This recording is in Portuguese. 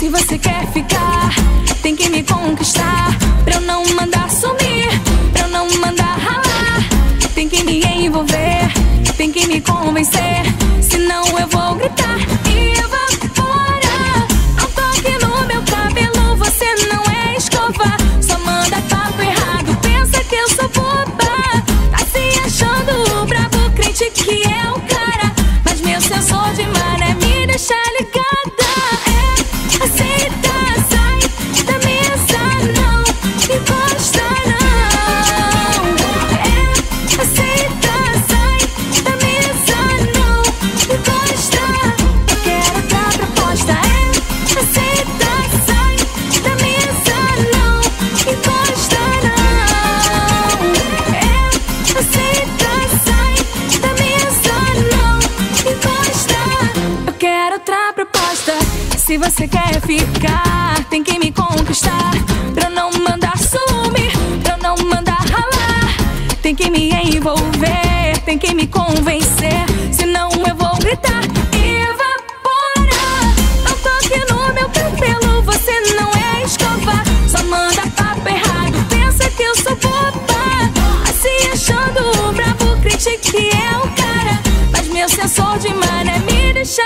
Se você quer ficar, tem que me conquistar. Pra eu não mandar sumir, pra eu não mandar ralar. Tem que me envolver, tem que me convencer. Senão eu vou gritar e evaporar. Não toque no meu cabelo, você não é escova. Só manda papo errado, pensa que eu sou boba. Tá se achando brabo, crente que é o cara. Mas meu sensor de mané me deixa ligada. Aceita, sai da mesa, não encosta, não. Aceita, sai da mesa, não encosta. Eu quero outra proposta. Aceita, sai da mesa, não encosta, não. Aceita, sai da mesa, não encosta. Eu quero outra proposta. Se você quer ficar, tem que me conquistar. Pra eu não mandar sumir, pra eu não mandar ralar. Tem que me envolver, tem que me convencer. Senão eu vou gritar e evaporar. Não toque no meu cabelo, você não é escova. Só manda papo errado, pensa que eu sou boba. Assim achando brabo, crente que é o cara. Mas meu sensor de mané me deixa